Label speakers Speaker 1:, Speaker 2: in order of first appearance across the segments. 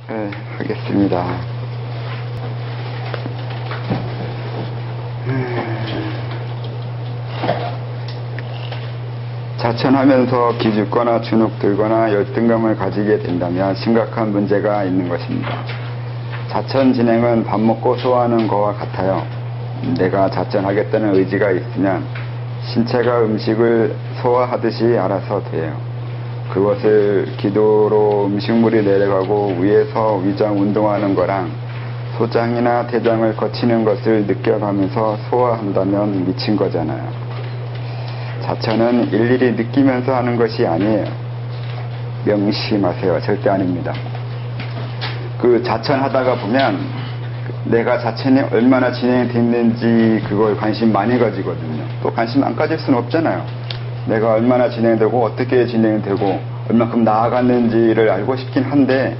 Speaker 1: 네, 하겠습니다. 자천하면서 기죽거나 주눅들거나 열등감을 가지게 된다면 심각한 문제가 있는 것입니다. 자천 진행은 밥 먹고 소화하는 것과 같아요. 내가 자천하겠다는 의지가 있으면 신체가 음식을 소화하듯이 알아서 돼요. 그것을 기도로 음식물이 내려가고 위에서 위장 운동하는 거랑 소장이나 대장을 거치는 것을 느껴가면서 소화한다면 미친 거잖아요. 자천은 일일이 느끼면서 하는 것이 아니에요. 명심하세요. 절대 아닙니다. 그 자천하다가 보면 내가 자천이 얼마나 진행이 됐는지 그걸 관심 많이 가지거든요. 또 관심 안 가질 수는 없잖아요. 내가 얼마나 진행되고 어떻게 진행되고 얼마큼 나아갔는지를 알고 싶긴 한데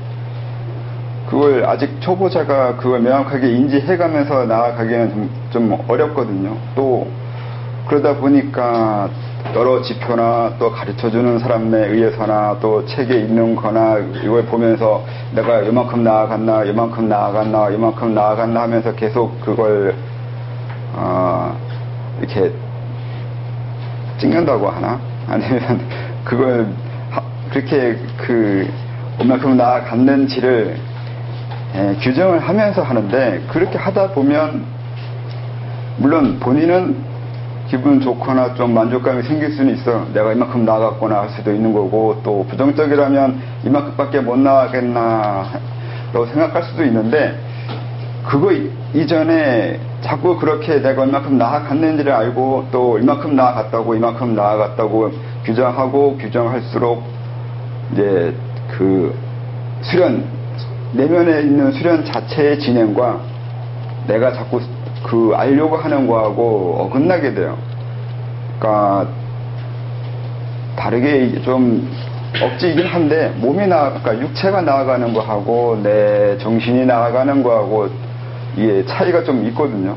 Speaker 1: 그걸 아직 초보자가 그걸 명확하게 인지해가면서 나아가기는 좀 어렵거든요. 또 그러다 보니까 여러 지표나 또 가르쳐주는 사람에 의해서나 또 책에 있는 거나 이걸 보면서 내가 이만큼 나아갔나 하면서 계속 그걸 이렇게 찍는다고 하나? 아니면 그걸 그렇게 얼마큼 나아갔는지를 규정을 하면서 하는데 그렇게 하다 보면 물론 본인은 기분 좋거나 좀 만족감이 생길 수는 있어. 내가 이만큼 나아갔구나 할 수도 있는 거고 또 부정적이라면 이만큼밖에 못 나아가겠나 라고 생각할 수도 있는데 그거 이전에 자꾸 그렇게 내가 얼마큼 나아갔는지를 알고 또 이만큼 나아갔다고 규정하고 규정할수록 이제 그 수련 내면에 있는 수련 자체의 진행과 내가 자꾸 알려고 하는 거하고 어긋나게 돼요. 그러니까 다르게 좀 억지이긴 한데 그러니까 육체가 나아가는 거하고 내 정신이 나아가는 거하고 이게 차이가 좀 있거든요.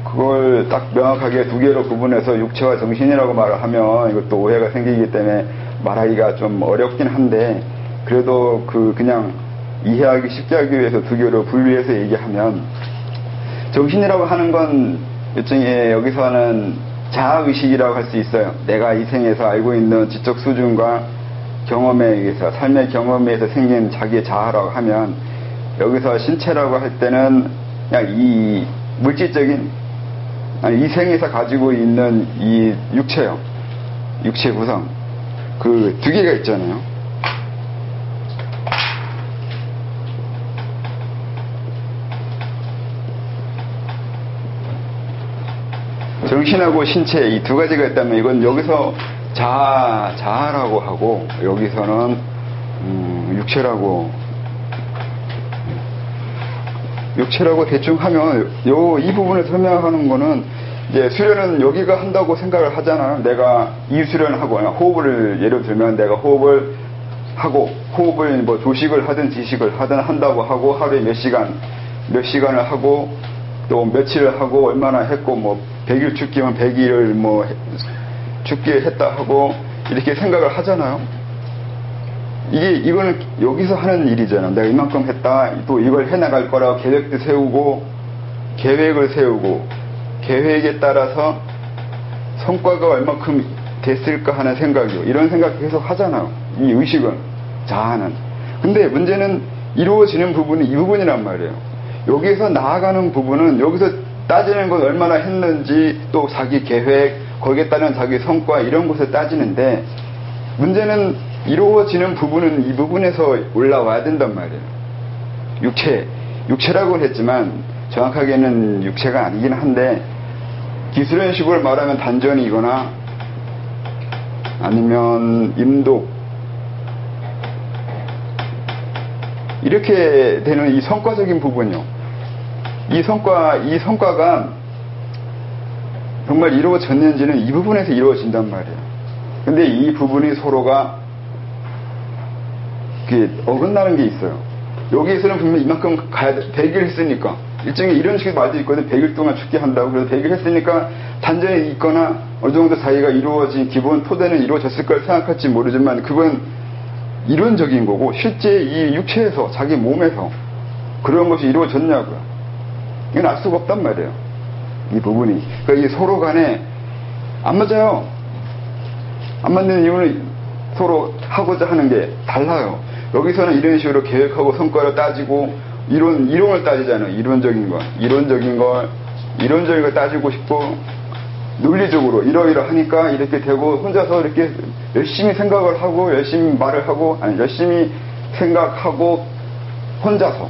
Speaker 1: 그걸 딱 명확하게 두 개로 구분해서 육체와 정신이라고 말을 하면 이것도 오해가 생기기 때문에 말하기가 좀 어렵긴 한데 그래도 그냥 이해하기 쉽게 하기 위해서 두 개로 분리해서 얘기하면 정신이라고 하는 건 일종의 여기서는 자아의식이라고 할 수 있어요. 내가 이 생에서 알고 있는 지적 수준과 경험에 의해서 삶의 경험에 의해서 생긴 자기의 자아라고 하면 여기서 신체라고 할 때는 그냥 이 물질적인 이 생에서 가지고 있는 이 육체요. 육체 구성 그 두 개가 있잖아요. 정신하고 신체 이 두 가지가 있다면 이건 여기서 자아라고 하고 여기서는 육체라고 대충 하면 이 부분을 설명하는 거는 이제 수련은 여기가 한다고 생각을 하잖아요. 내가 이 수련을 하고 호흡을 예를 들면 내가 호흡을 하고 호흡을 뭐 조식을 하든 지식을 하든 한다고 하고 하루에 몇 시간을 하고 또 며칠을 하고 얼마나 했고 뭐 100일 축기면 100일을 뭐 축기를 했다 하고 이렇게 생각을 하잖아요. 이거는 여기서 하는 일이잖아. 내가 이만큼 했다. 또 이걸 해나갈 거라고 계획을 세우고 계획에 따라서 성과가 얼마큼 됐을까 하는 생각이요. 이런 생각 계속 하잖아요. 이 의식은, 자아는. 근데 문제는 이루어지는 부분이 이 부분이란 말이에요. 여기서 나아가는 부분은 여기서 따지는 건 얼마나 했는지 또 자기 계획, 거기에 따른 자기 성과 이런 것을 따지는데 문제는 이루어지는 부분은 이 부분에서 올라와야 된단 말이에요. 육체라고는 했지만 정확하게는 육체가 아니긴 한데 기술연식으로 말하면 단전이거나 아니면 임독 이렇게 되는 이 성과적인 부분이요. 이 성과가 정말 이루어졌는지는 이 부분에서 이루어진단 말이에요. 근데 이 부분이 서로가 어긋나는 게 있어요. 여기에서는 분명히 이만큼 가야 돼. 100일 했으니까. 일종의 이런 식의 말도 있거든. 100일 동안 죽게 한다고. 그래서 100일 했으니까 단전이 있거나 어느 정도 자기가 이루어진 기본 토대는 이루어졌을 걸 생각할지 모르지만 그건 이론적인 거고 실제 이 육체에서 자기 몸에서 그런 것이 이루어졌냐고요. 이건 알 수가 없단 말이에요. 이 부분이. 그러니까 이 서로 간에 안 맞아요. 안 맞는 이유는 서로 하고자 하는 게 달라요. 여기서는 이런 식으로 계획하고 성과를 따지고 이론을 따지잖아요. 이론적인 걸 따지고 싶고 논리적으로 이러이러하니까 이렇게 되고 혼자서 이렇게 열심히 생각을 하고 열심히 말을 하고 열심히 생각하고 혼자서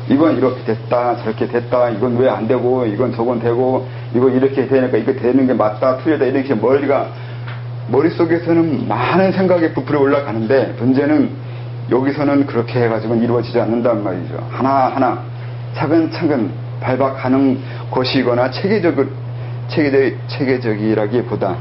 Speaker 1: 이건 이렇게 됐다 저렇게 됐다 이건 왜 안 되고 이건 저건 되고 이건 이렇게 되니까 이거 되는 게 맞다 틀리다 이렇게 머릿속에서는 많은 생각이 부풀어 올라가는데 문제는 여기서는 그렇게 해가지고는 이루어지지 않는단 말이죠. 하나하나 차근차근 발박하는 것이거나 체계적이라기보다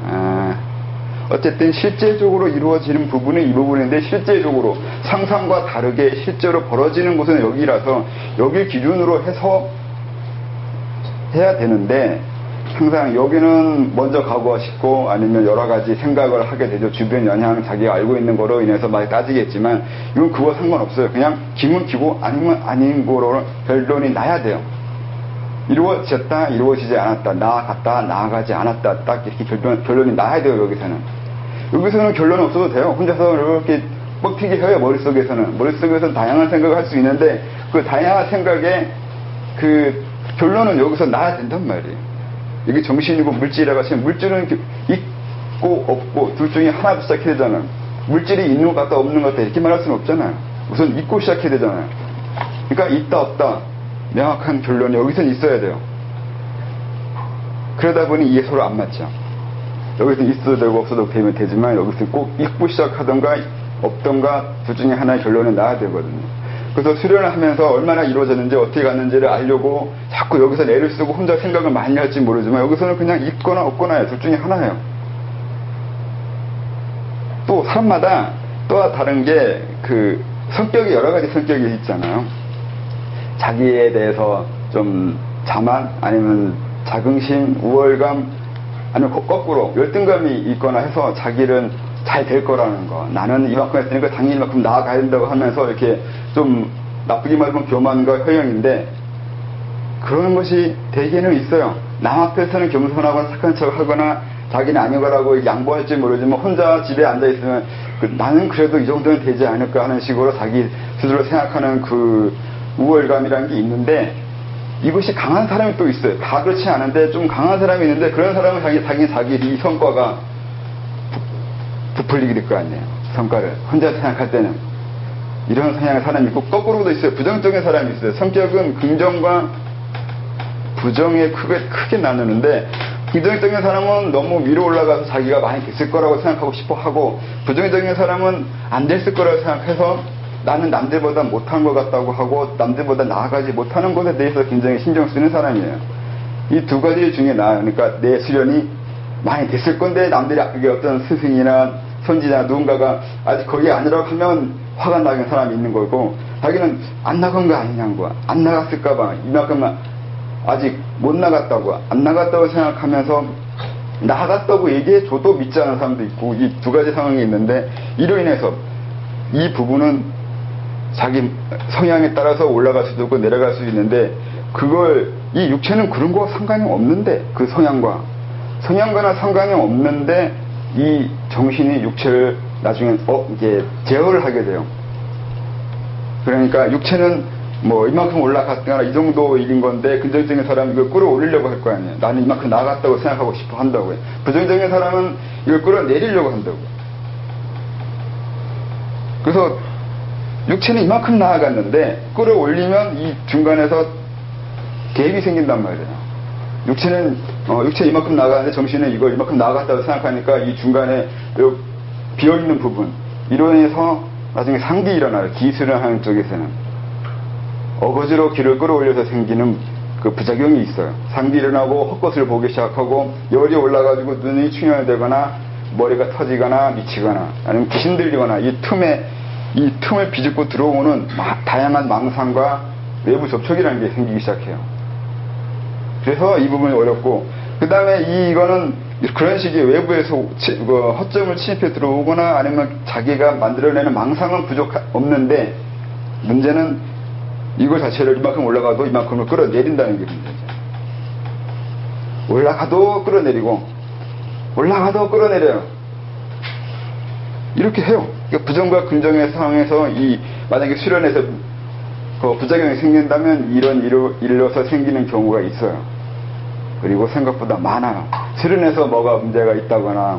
Speaker 1: 어쨌든 실제적으로 이루어지는 부분은 이 부분인데 실제적으로 상상과 다르게 실제로 벌어지는 곳은 여기라서 여기 기준으로 해서 해야 되는데 항상 여기는 먼저 가고 싶고 아니면 여러 가지 생각을 하게 되죠. 주변 영향 자기가 알고 있는 거로 인해서 많이 따지겠지만 이건 그거 상관없어요. 그냥 기면 기고 아니면 아닌 거로 결론이 나야 돼요. 이루어졌다 이루어지지 않았다 나아갔다 나아가지 않았다 딱 이렇게 결론이 나야 돼요. 여기서는 결론 없어도 돼요. 혼자서 이렇게 뻑튀기 해요. 머릿속에서는 다양한 생각을 할 수 있는데 그 다양한 생각의 그 결론은 여기서 나야 된단 말이에요. 이게 정신이고 물질이라고 하시면 물질은 있고 없고 둘 중에 하나 시작해야 되잖아요. 물질이 있는 것 같다 없는 것 같다 이렇게 말할 수는 없잖아요. 우선 있고 시작해야 되잖아요. 그러니까 있다 없다 명확한 결론이 여기서는 있어야 돼요. 그러다 보니 이게 서로 안 맞죠. 여기서 있어도 되고 없어도 되지만 여기서 꼭 있고 시작하던가 없던가 둘 중에 하나의 결론은 나야 되거든요. 그래서 수련을 하면서 얼마나 이루어졌는지 어떻게 갔는지를 알려고 자꾸 여기서 애를 쓰고 혼자 생각을 많이 할지 모르지만 여기서는 그냥 있거나 없거나예요. 둘 중에 하나예요. 또 사람마다 또 다른 게 그 성격이 여러 가지 성격이 있잖아요. 자기에 대해서 좀 자만 아니면 자긍심, 우월감 아니면 거꾸로 열등감이 있거나 해서 자기는 잘 될 거라는 거. 나는 이만큼 했으니까 당연히 이만큼 나아가야 된다고 하면서 이렇게 좀 나쁘게 말하면 교만과 허영인데 그런 것이 대개는 있어요. 남 앞에서는 겸손하거나 착한 척 하거나 자기는 아닌 거라고 양보할지 모르지만 혼자 집에 앉아있으면 나는 그래도 이 정도는 되지 않을까 하는 식으로 자기 스스로 생각하는 그 우월감이라는 게 있는데 이것이 강한 사람이 또 있어요. 다 그렇지 않은데 좀 강한 사람이 있는데 그런 사람은 자기 이 성과가 부풀리게 될 거 아니에요. 성과를 혼자 생각할 때는 이런 성향의 사람이 있고 거꾸로도 있어요. 부정적인 사람이 있어요. 성격은 긍정과 부정에 크게 나누는데 긍정적인 사람은 너무 위로 올라가서 자기가 많이 됐을 거라고 생각하고 싶어 하고 부정적인 사람은 안 됐을 거라고 생각해서 나는 남들보다 못한 것 같다고 하고 남들보다 나아가지 못하는 것에 대해서 굉장히 신경 쓰는 사람이에요. 이 두 가지 중에 그러니까 내 수련이 많이 됐을 건데 남들이 이게 어떤 스승이나 선지자 누군가가 아직 거기 아니라고 하면 화가 나는 사람이 있는 거고 자기는 안 나간 거 아니냐고 안 나갔을까봐 이만큼만 아직 못 나갔다고 안 나갔다고 생각하면서 나갔다고 얘기해줘도 믿지 않는 사람도 있고 이 두 가지 상황이 있는데 이로 인해서 이 부분은 자기 성향에 따라서 올라갈 수도 있고 내려갈 수 있는데 그걸 이 육체는 그런 거와 상관이 없는데 그 성향과는 상관이 없는데 이 정신이 육체를 나중에 이제 제어를 하게 돼요. 그러니까 육체는 뭐 이만큼 올라갔거나 이 정도 일인 건데 긍정적인 사람은 이걸 끌어올리려고 할 거 아니에요. 나는 이만큼 나아갔다고 생각하고 싶어 한다고요. 부정적인 사람은 이걸 끌어내리려고 한다고요. 그래서 육체는 이만큼 나아갔는데 끌어올리면 이 중간에서 갭이 생긴단 말이에요. 육체는 이만큼 나아가는데 정신은 이걸 이만큼 나아갔다고 생각하니까 이 중간에 비어있는 부분 이로 인해서 나중에 상기 일어나요. 기술을 하는 쪽에서는 어거지로 기를 끌어올려서 생기는 그 부작용이 있어요. 상기 일어나고 헛것을 보기 시작하고 열이 올라가지고 눈이 충혈되거나 머리가 터지거나 미치거나 아니면 귀신 들리거나 이 틈을 비집고 들어오는 다양한 망상과 외부 접촉이라는 게 생기기 시작해요. 그래서 이 부분이 어렵고 그 다음에 이거는 그런 식의 외부에서 허점을 침입해 들어오거나 아니면 자기가 만들어내는 망상은 없는데 문제는 이거 자체를 이만큼 올라가도 이만큼을 끌어내린다는 게 문제죠. 올라가도 끌어내리고 올라가도 끌어내려요. 이렇게 해요. 그러니까 부정과 긍정의 상황에서 만약에 수련에서 부작용이 생긴다면 이런 일로서 생기는 경우가 있어요. 그리고 생각보다 많아요. 수련에서 뭐가 문제가 있다거나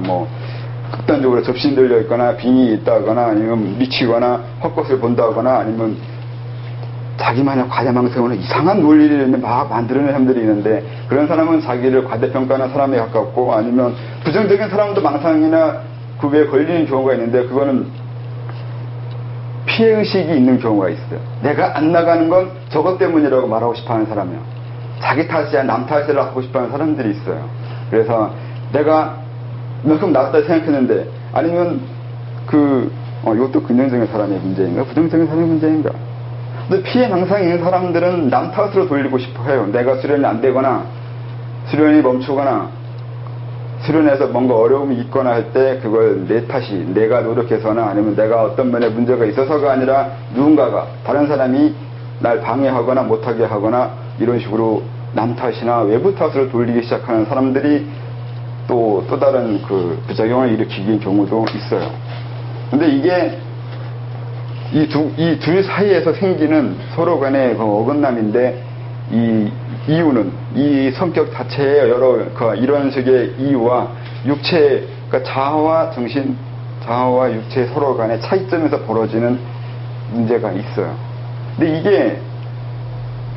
Speaker 1: 극단적으로 접신 들려 있거나 빙이 있다거나 아니면 미치거나 헛것을 본다거나 아니면 자기만의 과대망상으로 이상한 논리를 막 만들어내는 사람들이 있는데 그런 사람은 자기를 과대평가하는 사람에 가깝고 아니면 부정적인 사람도 망상이나 그에 걸리는 경우가 있는데 그거는 피해의식이 있는 경우가 있어요. 내가 안 나가는 건 저것 때문이라고 말하고 싶어하는 사람이요. 자기 탓이야 남 탓을 하고 싶어하는 사람들이 있어요. 그래서 내가 이만큼 나왔다 생각했는데 아니면 이것도 긍정적인 사람의 문제인가 부정적인 사람의 문제인가. 근데 피해 망상이 있는 사람들은 남 탓으로 돌리고 싶어 해요. 내가 수련이 안 되거나 수련이 멈추거나 수련에서 뭔가 어려움이 있거나 할 때 그걸 내 탓이 내가 노력해서나 아니면 내가 어떤 면에 문제가 있어서가 아니라 누군가가 다른 사람이 날 방해하거나 못하게 하거나 이런 식으로 남 탓이나 외부 탓으로 돌리기 시작하는 사람들이 또 다른 부작용을 일으키는 경우도 있어요. 근데 이게 이 둘 사이에서 생기는 서로 간의 어긋남인데 이 이유는 이 성격 자체의 이런 식의 이유와 육체, 그러니까 자아와 정신, 자아와 육체 서로 간의 차이점에서 벌어지는 문제가 있어요. 근데 이게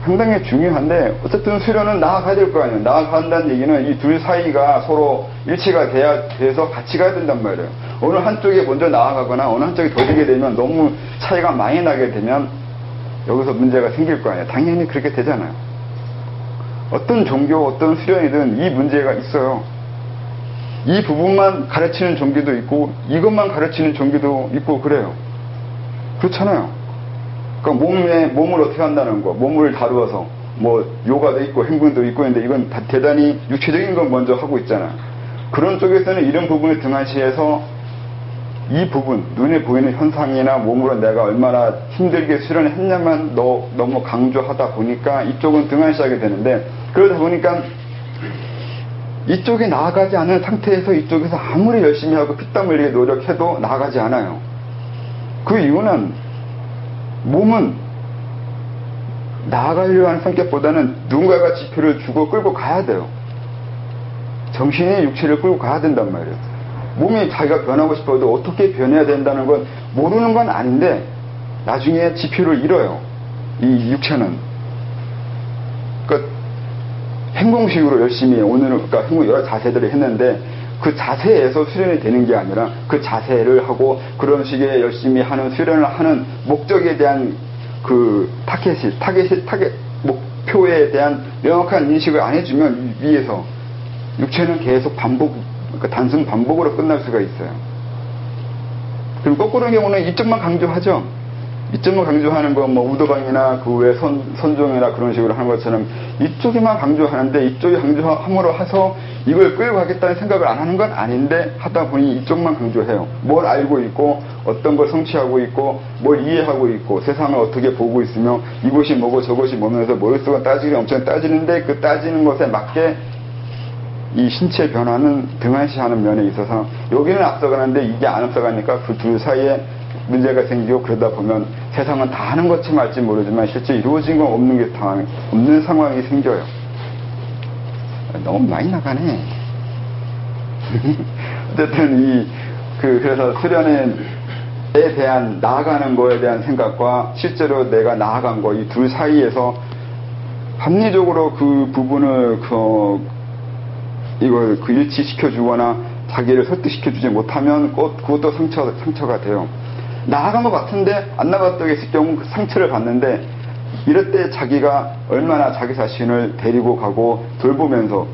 Speaker 1: 상당히 중요한데 어쨌든 수련은 나아가야 될 거 아니에요. 나아간다는 얘기는 이 둘 사이가 서로 일치가 돼서 같이 가야 된단 말이에요. 어느 한쪽에 먼저 나아가거나 어느 한쪽이 더디게 되면 너무 차이가 많이 나게 되면 여기서 문제가 생길 거 아니에요. 당연히 그렇게 되잖아요. 어떤 종교, 어떤 수련이든 이 문제가 있어요. 이 부분만 가르치는 종교도 있고 이것만 가르치는 종교도 있고 그래요. 그렇잖아요. 그러니까 몸을 어떻게 한다는 거, 몸을 다루어서 요가도 있고 행군도 있고 있는데 이건 대단히 육체적인 건 먼저 하고 있잖아요. 그런 쪽에서는 이런 부분을 등한시해서 이 부분, 눈에 보이는 현상이나 몸으로 내가 얼마나 힘들게 수련을 했냐만 너무 강조하다 보니까 이쪽은 등한시하게 되는데 그러다 보니까 이쪽에 나아가지 않은 상태에서 이쪽에서 아무리 열심히 하고 피땀 흘리게 노력해도 나아가지 않아요. 그 이유는 몸은 나아가려고 하는 성격보다는 누군가가 지표를 주고 끌고 가야 돼요. 정신이 육체를 끌고 가야 된단 말이에요. 몸이 자기가 변하고 싶어도 어떻게 변해야 된다는 건 모르는 건 아닌데 나중에 지표를 잃어요. 이 육체는. 그러니까 행동식으로 열심히 그러니까 여러 자세들을 했는데 그 자세에서 수련이 되는 게 아니라 그 자세를 하고 그런 식의 열심히 하는 수련을 하는 목적에 대한 목표에 대한 명확한 인식을 안 해주면 위에서 육체는 계속 그러니까 단순 반복으로 끝날 수가 있어요. 그럼 거꾸로의 경우는 이쪽만 강조하죠. 이쪽만 강조하는 거 우도방이나 그 외 선종이나 그런 식으로 하는 것처럼 이쪽에만 강조하는데 이쪽이 강조함으로 해서 이걸 끌고 가겠다는 생각을 안 하는 건 아닌데 하다 보니 이쪽만 강조해요. 뭘 알고 있고 어떤 걸 성취하고 있고 뭘 이해하고 있고 세상을 어떻게 보고 있으며 이것이 뭐고 저것이 뭐면서 머릿속은 엄청 따지는데 그 따지는 것에 맞게 이 신체 변화는 등한시하는 면에 있어서 여기는 앞서가는데 이게 안 앞서가니까 그 둘 사이에 문제가 생기고 그러다 보면 세상은 다 하는 것처럼 알지 모르지만 실제 이루어진 건 없는 상황이 생겨요. 너무 많이 나가네. 어쨌든 그래서 수련에 대한 나아가는 거에 대한 생각과 실제로 내가 나아간 거 이 둘 사이에서 합리적으로 그 부분을 이걸 일치시켜 주거나 자기를 설득시켜 주지 못하면 그것도 상처가 돼요. 나아간 것 같은데 안 나갔다고 했을 경우 그 상처를 받는데 이럴 때 자기가 얼마나 자기 자신을 데리고 가고 돌보면서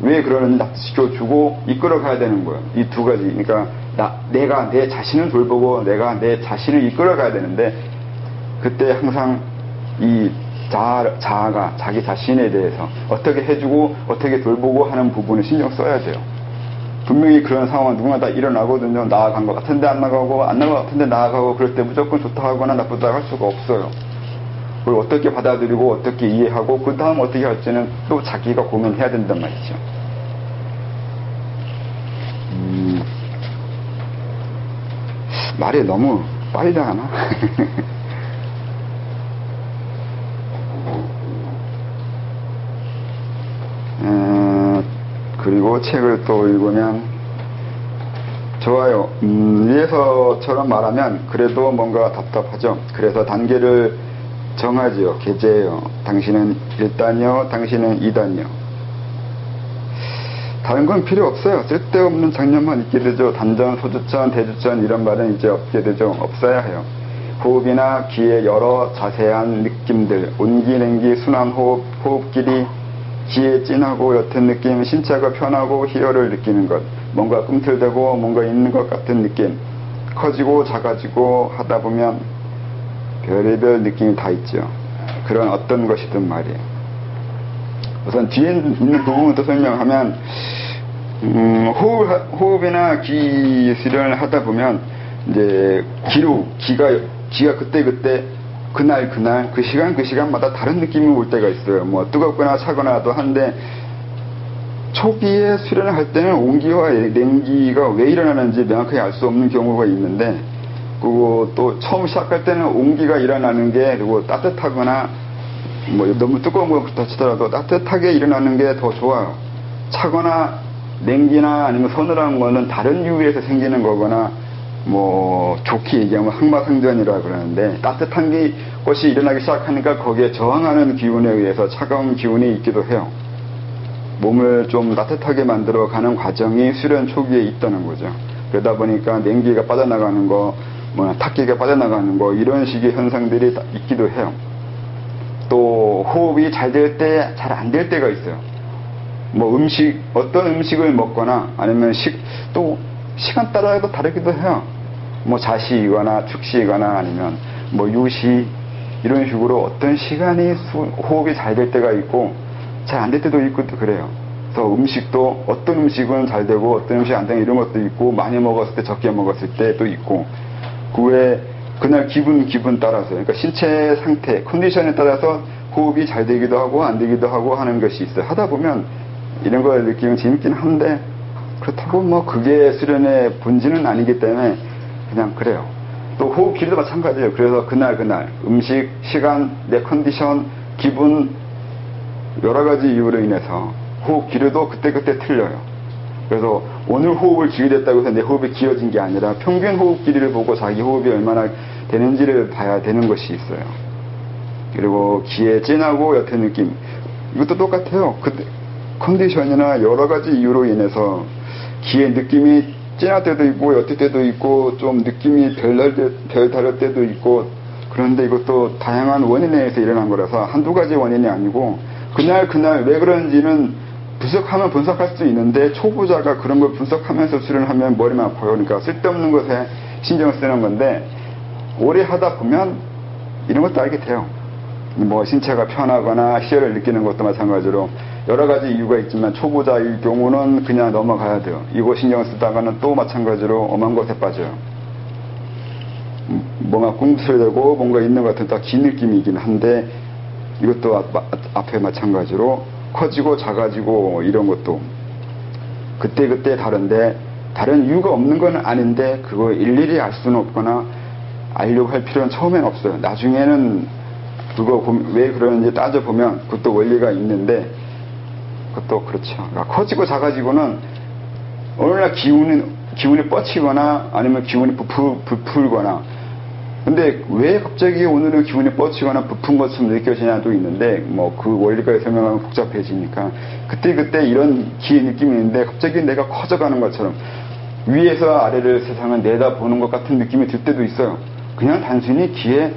Speaker 1: 왜 그러는지 납득시켜주고 이끌어가야 되는 거예요. 이 두 가지. 그러니까 내가 내 자신을 돌보고 내가 내 자신을 이끌어가야 되는데 그때 항상 이 자아가 자기 자신에 대해서 어떻게 해주고 어떻게 돌보고 하는 부분을 신경 써야 돼요. 분명히 그런 상황은 누구나 다 일어나거든요. 나아간 것 같은데 안 나가고, 안 나간 것 같은데 나아가고, 그럴 때 무조건 좋다 하거나 나쁘다 할 수가 없어요. 그걸 어떻게 받아들이고, 어떻게 이해하고, 그 다음 어떻게 할지는 또 자기가 고민해야 된단 말이죠. 말이 너무 빨리 나가나? 그리고 책을 또 읽으면 좋아요. 위에서처럼 말하면 그래도 뭔가 답답하죠. 그래서 단계를 정하지요. 게재해요. 당신은 1단이요, 당신은 2단이요. 다른 건 필요 없어요. 쓸데없는 장면만 있게 되죠. 단전, 소주전, 대주전 이런 말은 이제 없게 되죠. 없어야 해요. 호흡이나 귀의 여러 자세한 느낌들, 온기, 냉기, 순환 호흡, 호흡길이 귀에 진하고 옅은 느낌, 신체가 편하고 희열을 느끼는 것, 뭔가 꿈틀대고 뭔가 있는 것 같은 느낌, 커지고 작아지고 하다 보면 별의별 느낌이 다 있죠. 그런 어떤 것이든 말이에요. 우선 뒤에 있는 부분부터 설명하면 호흡이나 귀 수련을 하다 보면 이제 귀가 그때 그날 그 시간마다 다른 느낌이 올 때가 있어요. 뭐 뜨겁거나 차거나도 한데 초기에 수련을 할 때는 온기와 냉기가 왜 일어나는지 명확하게 알 수 없는 경우가 있는데, 그리고 또 처음 시작할 때는 온기가 일어나는 게, 그리고 따뜻하거나 뭐 너무 뜨거운 것부터 치더라도 따뜻하게 일어나는 게 더 좋아요. 차거나 냉기나 아니면 서늘한 거는 다른 이유에서 생기는 거거나, 뭐 좋게 얘기하면 항마상전이라 그러는데, 따뜻한 것이 일어나기 시작하니까 거기에 저항하는 기운에 의해서 차가운 기운이 있기도 해요. 몸을 좀 따뜻하게 만들어 가는 과정이 수련 초기에 있다는 거죠. 그러다 보니까 냉기가 빠져나가는 거, 뭐 탁기가 빠져나가는 거, 이런 식의 현상들이 있기도 해요. 또 호흡이 잘 될 때, 잘 안 될 때가 있어요. 뭐 어떤 음식을 먹거나 아니면 또 시간 따라도 다르기도 해요. 뭐 자시이거나 축시이거나 아니면 뭐 유시, 이런 식으로 어떤 시간이 호흡이 잘 될 때가 있고 잘 안 될 때도 있고 그래요. 그래서 음식도 어떤 음식은 잘 되고 어떤 음식 안 되고 이런 것도 있고, 많이 먹었을 때 적게 먹었을 때도 있고, 그 외에 그날 기분 따라서, 그러니까 신체 상태, 컨디션에 따라서 호흡이 잘 되기도 하고 안 되기도 하고 하는 것이 있어요. 하다 보면 이런 걸 느끼면 재밌긴 한데, 그렇다고 뭐 그게 수련의 본질은 아니기 때문에 그냥 그래요. 또 호흡 길이도 마찬가지예요. 그래서 그날 음식, 시간, 내 컨디션, 기분, 여러 가지 이유로 인해서 호흡 길이도 그때 틀려요. 그래서 오늘 호흡을 길게 됐다고 해서 내 호흡이 길어진 게 아니라 평균 호흡 길이를 보고 자기 호흡이 얼마나 되는지를 봐야 되는 것이 있어요. 그리고 귀에 진하고 옅은 느낌, 이것도 똑같아요. 컨디션이나 여러 가지 이유로 인해서 귀의 느낌이 진할 때도 있고 옅을 때도 있고 좀 느낌이 덜 다를 때도 있고, 그런데 이것도 다양한 원인에 의해서 일어난 거라서 한두 가지 원인이 아니고 그날 왜 그런지는 분석할 수 있는데, 초보자가 그런 걸 분석하면서 수련을 하면 머리만 아파요. 그러니까 쓸데없는 것에 신경을 쓰는 건데, 오래 하다 보면 이런 것도 알게 돼요. 뭐 신체가 편하거나 희열을 느끼는 것도 마찬가지로 여러 가지 이유가 있지만 초보자의 경우는 그냥 넘어가야 돼요. 이거 신경 쓰다가는 또 마찬가지로 엄한 것에 빠져요. 뭔가 꿈틀대고 뭔가 있는 것 같은 딱 긴 느낌이긴 한데, 이것도 앞에 마찬가지로 커지고 작아지고 이런 것도 그때 다른데, 다른 이유가 없는 건 아닌데 그거 일일이 알 수는 없거나 알려고 할 필요는 처음엔 없어요. 나중에는 그거 왜 그러는지 따져보면 그것도 원리가 있는데, 그것도 그렇죠. 그러니까 커지고 작아지고는 어느 날 기운이 뻗치거나 아니면 기운이 부풀거나, 근데 왜 갑자기 오늘은 기운이 뻗치거나 부푼 것처럼 느껴지냐도 있는데, 뭐 그 원리까지 설명하면 복잡해지니까 그때 이런 기의 느낌이 있는데, 갑자기 내가 커져가는 것처럼 위에서 아래를 세상을 내다보는 것 같은 느낌이 들 때도 있어요. 그냥 단순히 기의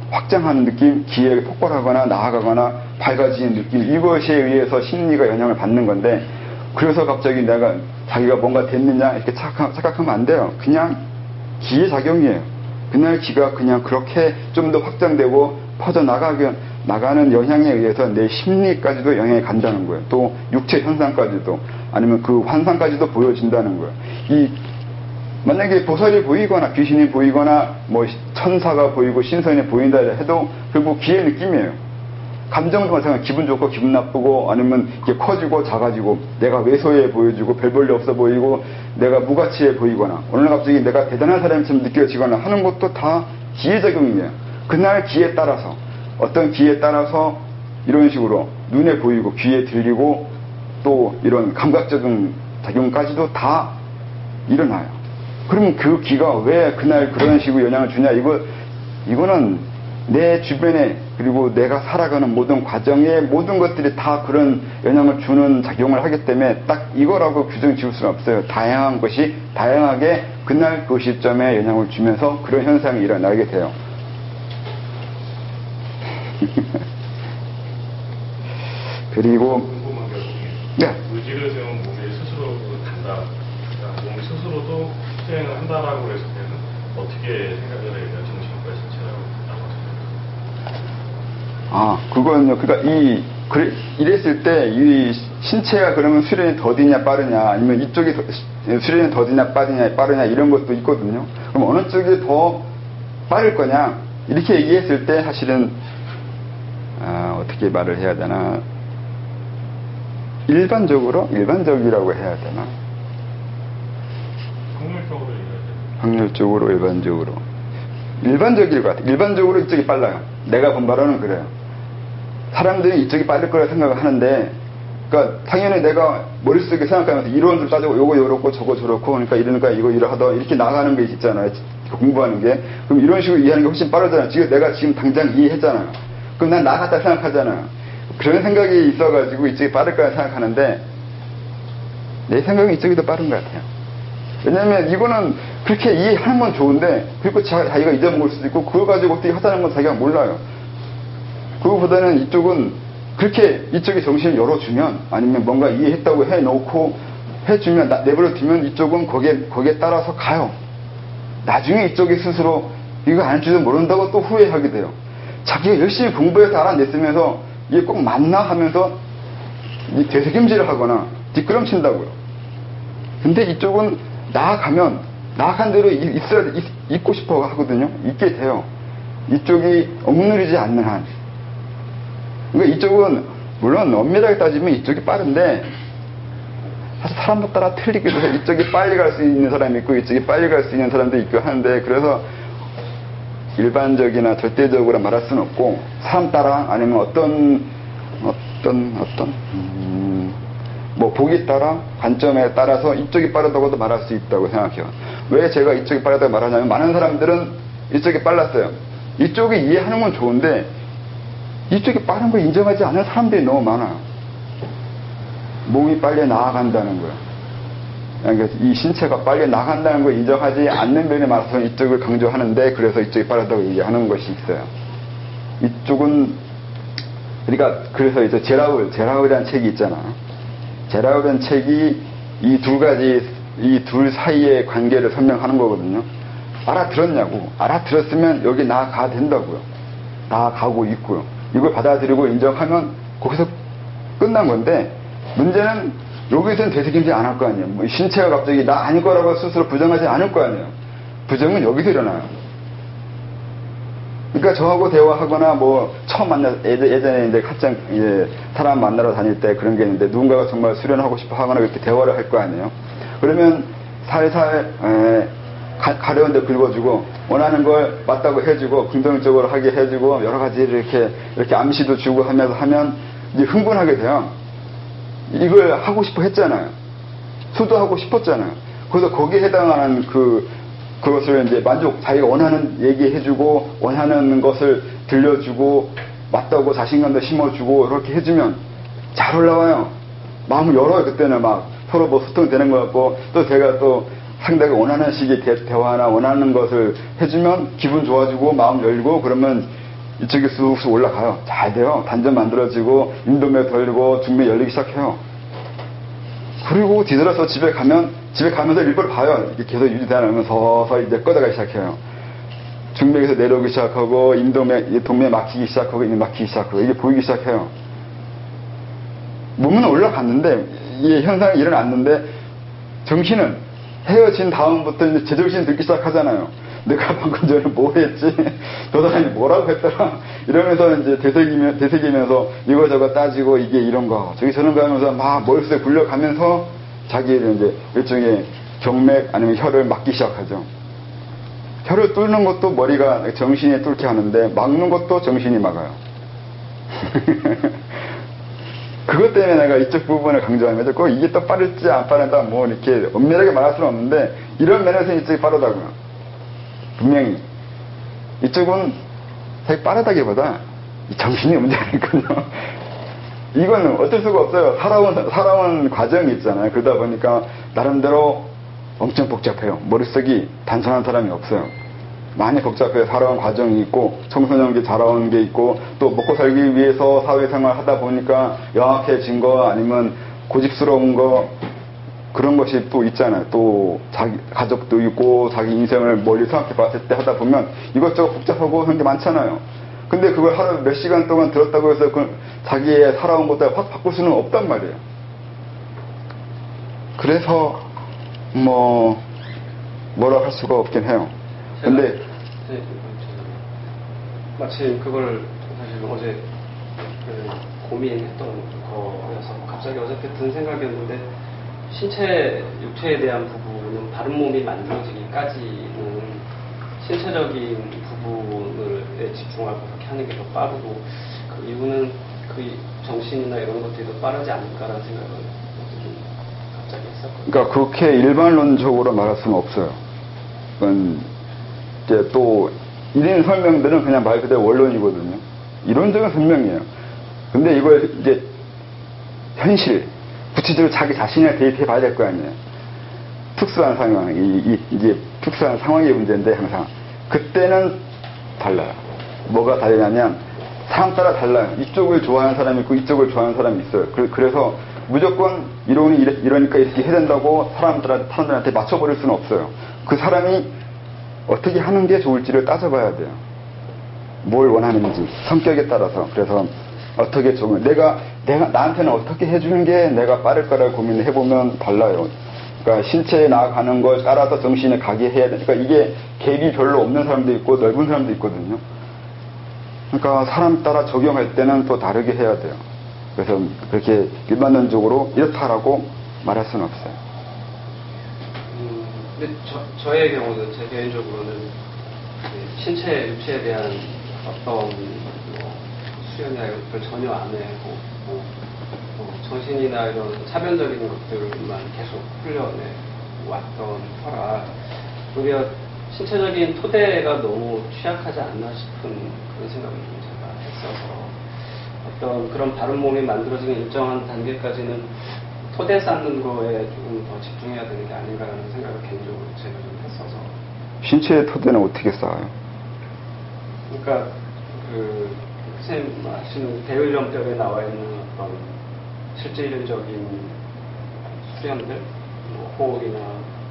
Speaker 1: 확장하는 느낌, 기에 폭발하거나 나아가거나 밝아지는 느낌, 이것에 의해서 심리가 영향을 받는 건데, 그래서 갑자기 자기가 뭔가 됐느냐 이렇게 착각하면 안 돼요. 그냥 기의 작용이에요. 그날 기가 그냥 그렇게 좀 더 확장되고 퍼져나가게 나가는 영향에 의해서 내 심리까지도 영향이 간다는 거예요. 또 육체 현상까지도, 아니면 그 환상까지도 보여진다는 거예요. 만약에 보살이 보이거나 귀신이 보이거나 뭐 천사가 보이고 신선이 보인다 해도 결국 귀의 느낌이에요. 감정도 마찬가지로 기분 좋고 기분 나쁘고, 아니면 이게 커지고 작아지고, 내가 왜소해 보여지고 별 볼일 없어 보이고, 내가 무가치해 보이거나, 어느 날 갑자기 내가 대단한 사람처럼 느껴지거나 하는 것도 다 기의 작용이에요. 그날 기에 따라서, 어떤 기에 따라서 이런 식으로 눈에 보이고 귀에 들리고 또 이런 감각적인 작용까지도 다 일어나요. 그러면 그 기가 왜 그날 그런 식으로 영향을 주냐? 이거는 내 주변에, 그리고 내가 살아가는 모든 과정에 모든 것들이 다 그런 영향을 주는 작용을 하기 때문에 딱 이거라고 규정 지을 수는 없어요. 다양한 것이 다양하게 그날 그 시점에 영향을 주면서 그런 현상이 일어나게 돼요. 그리고
Speaker 2: 궁금한 게
Speaker 1: 네.
Speaker 2: 의지를 세운 몸이 스스로 간다. 그러니까 몸이 스스로도 수행을 한다라고 했을 때는 어떻게 생각을 해야 정신과 신체라고 나눠서?
Speaker 1: 그거는요. 그러니까 이랬을 때 이 신체가 그러면 수련이 더디냐 빠르냐, 아니면 이쪽이 수련이 더디냐 빠르냐 이런 것도 있거든요. 그럼 어느 쪽이 더 빠를 거냐 이렇게 얘기했을 때 사실은 어떻게 말을 해야 되나, 일반적이라고 해야 되나, 확률적으로 일반적일 것 같아요. 일반적으로 이쪽이 빨라요. 내가 본 바로는 그래요. 사람들이 이쪽이 빠를 거라 생각을 하는데, 그러니까 당연히 내가 머릿속에 생각하면서 이론을 따지고 요거 요렇고 저거 저렇고, 그러니까 이거 이러하다 이렇게 나가는 게 있잖아요. 공부하는 게. 그럼 이런 식으로 이해하는 게 훨씬 빠르잖아요. 내가 지금 당장 이해했잖아요. 그럼 난 나갔다 생각하잖아요. 그런 생각이 있어가지고 이쪽이 빠를 거라 생각하는데, 내 생각은 이쪽이 더 빠른 것 같아요. 왜냐면 이거는 그렇게 이해하는 건 좋은데, 그리고 자기가 잊어먹을 수도 있고, 그거 가지고 어떻게 하자는 건 자기가 몰라요. 그거보다는 이쪽은 그렇게 이쪽이 정신을 열어주면, 아니면 뭔가 이해했다고 해놓고 해주면, 내버려두면 이쪽은 거기에 따라서 가요. 나중에 이쪽이 스스로 이거 안 줄지도 모른다고 또 후회하게 돼요. 자기가 열심히 공부해서 알아냈으면서 이게 꼭 맞나 하면서 되새김질을 하거나 뒷걸음친다고요. 근데 이쪽은 나아간 대로 있고 싶어 하거든요. 있게 돼요. 이쪽이 억누르지 않는 한. 그러니까 이쪽은 물론 엄밀하게 따지면 이쪽이 빠른데, 사실 사람도 따라 틀리기도 해요. 이쪽이 빨리 갈 수 있는 사람이 있고 이쪽이 빨리 갈 수 있는 사람도 있고 하는데, 그래서 일반적이나 절대적으로 말할 수는 없고, 사람 따라, 아니면 뭐 보기 따라, 관점에 따라서 이쪽이 빠르다고도 말할 수 있다고 생각해요. 왜 제가 이쪽이 빠르다고 말하냐면, 많은 사람들은 이쪽이 빨랐어요. 이쪽이 이해하는 건 좋은데 이쪽이 빠른 걸 인정하지 않는 사람들이 너무 많아요. 몸이 빨리 나아간다는 거예요. 그러니까 이 신체가 빨리 나간다는 걸 인정하지 않는 면에 많아서 이쪽을 강조하는데, 그래서 이쪽이 빠르다고 얘기하는 것이 있어요. 이쪽은, 그러니까 그래서 이제 제라울이라는 책이 있잖아. 제라울이라는 책이 이 둘 사이의 관계를 설명하는 거거든요. 알아들었냐고. 알아들었으면 여기 나아가야 된다고요. 나아가고 있고요. 이걸 받아들이고 인정하면 거기서 끝난 건데, 문제는 여기서는 되새김질 안 할 거 아니에요. 뭐 신체가 갑자기 나 아닐 거라고 스스로 부정하지 않을 거 아니에요. 부정은 여기서 일어나요. 그러니까 저하고 대화하거나 뭐 처음 예전에 이제 한창 사람 만나러 다닐 때 그런 게 있는데, 누군가가 정말 수련하고 싶어 하거나 이렇게 대화를 할 거 아니에요. 그러면 살살 가려운 데 긁어주고, 원하는 걸 맞다고 해주고, 긍정적으로 하게 해주고, 여러 가지 이렇게 암시도 주고 하면서 하면 이제 흥분하게 돼요. 이걸 하고 싶어 했잖아요. 수도하고 싶었잖아요. 그래서 거기에 해당하는 그것을 이제 자기가 원하는 얘기해주고, 원하는 것을 들려주고, 맞다고 자신감도 심어주고, 이렇게 해주면 잘 올라와요. 마음을 열어요. 그때는 막 서로 뭐 소통되는 것 같고, 또 제가 또 상대가 원하는 식의 대화나 원하는 것을 해주면 기분 좋아지고, 마음 열고, 그러면 이쪽에 쑥쑥 올라가요. 잘 돼요. 단전 만들어지고, 인도맥 돌고, 중맥 열리기 시작해요. 그리고 뒤돌아서 집에 가면서 일부러 봐요. 이렇게 계속 유지되면서 서서히 이제 꺼져가기 시작해요. 중맥에서 내려오기 시작하고 임동맥, 동맥 막히기 시작하고 이게 막히기 시작하고 이게 보이기 시작해요. 몸은 올라갔는데 이 현상이 일어났는데 정신은 헤어진 다음부터 이제 제정신이 들기 시작하잖아요. 내가 방금 전에 뭐 했지? 저 사람이 뭐라고 했더라? 이러면서 이제 되새기면서 이거저거 따지고 이게 이런 거 저기 저런 거 하면서 막 머릿속에 굴려가면서 자기를 이제 일종의 경맥 아니면 혀를 막기 시작하죠. 혀를 뚫는 것도 머리가 정신이 뚫게 하는데 막는 것도 정신이 막아요. 그것 때문에 내가 이쪽 부분을 강조하는 거죠. 꼭 이게 또 빠를지 안 빠르다 뭐 이렇게 엄밀하게 말할 수는 없는데 이런 면에서 이쪽이 빠르다고요. 분명히 이쪽은 되게 빠르다기보다 정신이 문제니까요. 이건 어쩔 수가 없어요. 살아온 과정이 있잖아요. 그러다 보니까 나름대로 엄청 복잡해요. 머릿속이 단순한 사람이 없어요. 많이 복잡해요. 살아온 과정이 있고 청소년기 자라온 게 있고 또 먹고 살기 위해서 사회생활 하다 보니까 영악해진 거 아니면 고집스러운 거 그런 것이 또 있잖아요. 또 자기 가족도 있고 자기 인생을 멀리 생각해 봤을 때 하다 보면 이것저것 복잡하고 그런 게 많잖아요. 근데 그걸 하루 몇 시간 동안 들었다고 해서 그 자기의 살아온 것들 확 바꿀 수는 없단 말이에요. 그래서 뭐라 할 수가 없긴 해요. 근데
Speaker 3: 마침 그걸 사실 어제 고민했던 거여서 갑자기 어저께 든 생각이었는데 신체, 육체에 대한 부분은 바른 몸이 만들어지기까지는 신체적인 부분에 집중하고 그렇게 하는 게 더 빠르고 그 이유는 그 정신이나 이런 것들이 더 빠르지 않을까라는 생각을 좀 갑자기 했었거든요.
Speaker 1: 그러니까 그렇게 일반론적으로 말할 수는 없어요. 그건 이제 또 이런 설명들은 그냥 말 그대로 원론이거든요. 이론적인 설명이에요. 근데 이걸 이제 현실, 구체적으로 자기 자신을 대입해 봐야 될 거 아니에요. 특수한 상황, 이게 특수한 상황의 문제인데 항상 그때는 달라요. 뭐가 다르냐면 사람 따라 달라요. 이쪽을 좋아하는 사람이 있고 이쪽을 좋아하는 사람이 있어요. 그래서 무조건 이론이 이러니까 이렇게 해야 된다고 사람들한테 맞춰버릴 수는 없어요. 그 사람이 어떻게 하는 게 좋을지를 따져봐야 돼요. 뭘 원하는지 성격에 따라서. 그래서 어떻게 좋은 내가 나한테는 어떻게 해주는 게 내가 빠를 거라고 고민을 해보면 달라요. 그러니까 신체에 나아가는 걸 따라서 정신에 가게 해야 되니까 이게 갭이 별로 없는 사람도 있고 넓은 사람도 있거든요. 그러니까 사람 따라 적용할 때는 또 다르게 해야 돼요. 그래서 그렇게 일반론적으로 이렇다라고 말할 수는 없어요.
Speaker 3: 근데 저의 경우는 제 개인적으로는 신체, 육체에 대한 어떤 수련이나 이런 걸 전혀 안 해고 정신이나 이런 사변적인 것들만 계속 훈련해 왔던 터라 오히려 신체적인 토대가 너무 취약하지 않나 싶은 그런 생각을 좀 제가 했어서 어떤 그런 바른 몸이 만들어지는 일정한 단계까지는 토대 쌓는 거에 조금 더 집중해야 되는 게 아닌가라는 생각을 개인적으로 제가 좀 했어서.
Speaker 1: 신체의 토대는 어떻게 쌓아요?
Speaker 3: 그러니까 그 선생님 아시는 대의령법에 나와 있는 어떤 실질적인 수련들, 뭐 호흡이나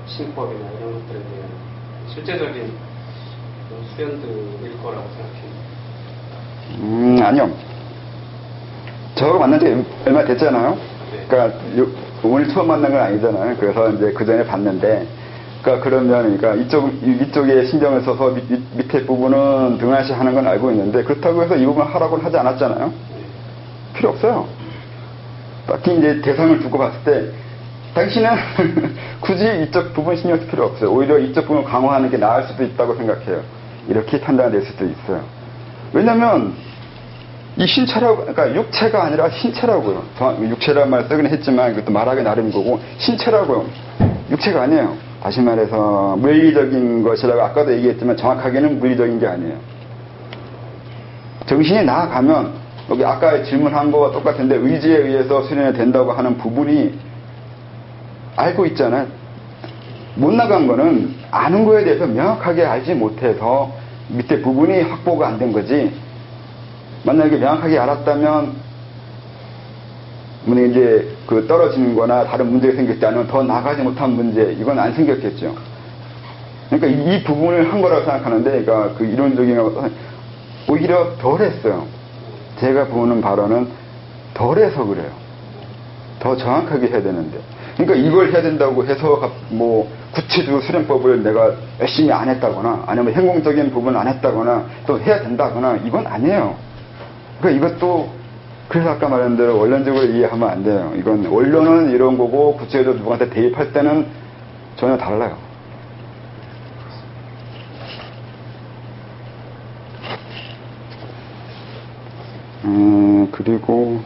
Speaker 3: 심법이나 이런 것들에 대한 실제적인 수련들일 거라고 생각해요.
Speaker 1: 아니요. 저하고 만난 지 얼마 됐잖아요.
Speaker 3: 네.
Speaker 1: 그러니까 오늘 처음 만난 건 아니잖아요. 그래서 이제 그 전에 봤는데, 그러니까 이쪽에 신경을 써서 밑에 부분은 등한시 하는 건 알고 있는데 그렇다고 해서 이 부분 하라고는 하지 않았잖아요. 필요 없어요. 딱히 이제 대상을 두고 봤을 때 당신은 굳이 이쪽 부분 신경 쓸 필요 없어요. 오히려 이쪽 부분 강화하는 게 나을 수도 있다고 생각해요. 이렇게 판단될 수도 있어요. 왜냐면 이 신체라고, 그러니까 육체가 아니라 신체라고요. 육체란 말 쓰긴 했지만 이것도 말하기 나름인 거고 신체라고요. 육체가 아니에요. 다시 말해서 물리적인 것이라고 아까도 얘기했지만 정확하게는 물리적인 게 아니에요. 정신이 나아가면 여기 아까 질문한 거와 똑같은데 의지에 의해서 수련이 된다고 하는 부분이 알고 있잖아요. 못 나간 거는 아는 거에 대해서 명확하게 알지 못해서 밑에 부분이 확보가 안 된 거지. 만약에 명확하게 알았다면 이제 떨어지는 거나 다른 문제가 생길 때 아니면 더 나가지 못한 문제 이건 안 생겼겠죠. 그러니까 이 부분을 한 거라고 생각하는데, 그러니까 그 이론적인 것보다 오히려 덜했어요. 제가 보는 바로는 덜해서 그래요. 더 정확하게 해야 되는데. 그러니까 이걸 해야 된다고 해서 뭐 구체적 수련법을 내가 열심히 안 했다거나, 아니면 행동적인 부분을 안 했다거나, 또 해야 된다거나, 이건 아니에요. 그러니까 이것도, 그래서 아까 말한 대로 원론적으로 이해하면 안 돼요. 이건 원론은 이런 거고, 구체적으로 누구한테 대입할 때는 전혀 달라요. 그리고